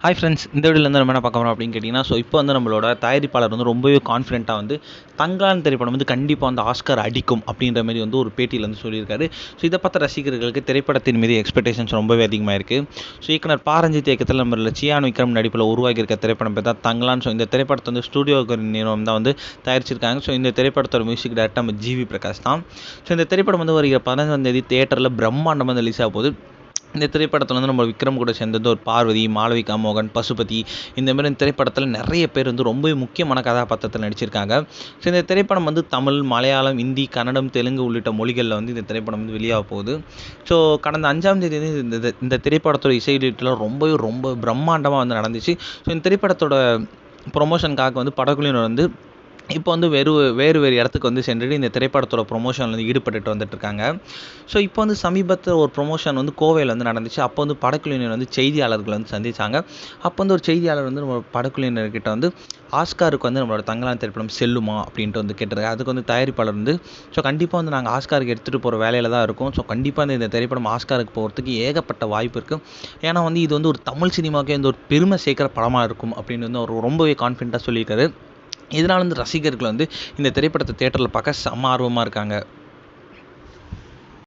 Hi friends, இந்த வீடியோவில் நம்ம என்ன பார்க்க போகிறோம் அப்படின்னு கேட்டிங்கன்னா, இப்போ நம்மளோட தயாரிப்பாளர் ரொம்பவே கான்ஃபிடென்ட்டாக தங்கலான் திரைப்படம் கண்டிப்பாக ஆஸ்கார் அடிக்கும் அப்படின்ற மாதிரி ஒரு பேட்டியில் சொல்லியிருக்காரு. ஸோ இதை பார்த்த ரசிகர்களுக்கு திரைப்படத்தின் மீது எக்ஸ்பெக்டேஷன்ஸ் ரொம்பவே அதிகமாக இருக்குது. ஸோ இயக்குனர் பாரஞ்சித் இயக்கத்தில் நம்ம சியான் விக்ரம் நடிப்பில் உருவாகியிருக்க திரைப்படம் பேர் தான் தங்கலான். ஸோ இந்த திரைப்படத்தை ஸ்டூடியோ நிறுவனம் தான் தயாரிச்சிருக்காங்க. ஸோ இந்த திரைப்படத்தோட மியூசிக் டைரக்டர் நம்ம ஜிவி பிரகாஷ் தான். ஸோ இந்த திரைப்படம் வருகிற 15ஆம் தேதி தியேட்டரில் பிரம்மாண்டமாக ரிலீஸ் ஆக போகுது. இந்த திரைப்படத்தில் நம்ம விக்ரம் கூட சேர்ந்தது ஒரு பார்வதி, மாளவிகா மோகன், பசுபதி, இந்த மாதிரி இந்த திரைப்படத்தில் நிறைய பேர் ரொம்பவே முக்கியமான கதாபாத்திரத்தில் நடிச்சிருக்காங்க. ஸோ இந்த திரைப்படம் தமிழ், மலையாளம், இந்தி, கன்னடம், தெலுங்கு உள்ளிட்ட மொழிகளில் இந்த திரைப்படம் வெளியாக போகுது. ஸோ கடந்த 5ஆம் தேதி இந்த திரைப்படத்தோட இசை வெளியீட்டில் ரொம்ப பிரம்மாண்டமாக நடந்துச்சு. ஸோ இந்த திரைப்படத்தோட ப்ரொமோஷனுக்காக படக்குழுவினர் இப்போ வேறு இடத்துக்கு சென்றுட்டு இந்த திரைப்படத்தோட ப்ரொமோஷனில் ஈடுபட்டுட்டு வந்துட்டுருக்காங்க. ஸோ இப்போ சமீபத்தில் ஒரு ப்ரொமோஷன் கோவையில் நடந்துச்சு. அப்போ படக்குழுவினர் செய்தியாளர்கள் சந்தித்தாங்க. அப்போ ஒரு செய்தியாளர் நம்ம படக்குழுவினர்கிட்ட ஆஸ்காருக்கு நம்மளோட தங்கலான் திரைப்படம் செல்லுமா அப்படின்ட்டு கேட்டிருக்காங்க. அதுக்கு தயாரிப்பாளர் ஸோ கண்டிப்பாக நாங்கள் ஆஸ்காருக்கு எடுத்துகிட்டு போகிற வேலையில் தான் இருக்கும். ஸோ கண்டிப்பாக இந்த திரைப்படம் ஆஸ்காருக்கு போகிறதுக்கு ஏகப்பட்ட வாய்ப்பு இருக்குது. ஏன்னா இது ஒரு தமிழ் சினிமாவுக்கே ஒரு பெருமை சேர்க்குற படமாக இருக்கும் அப்படின்னு அவர் ரொம்பவே கான்ஃபிடென்ட்டாக சொல்லியிருக்காரு. இதனால் ரசிகர்கள் இந்த திரைப்படத்தை தியேட்டரில் பார்க்க செம்ம ஆர்வமாக இருக்காங்க.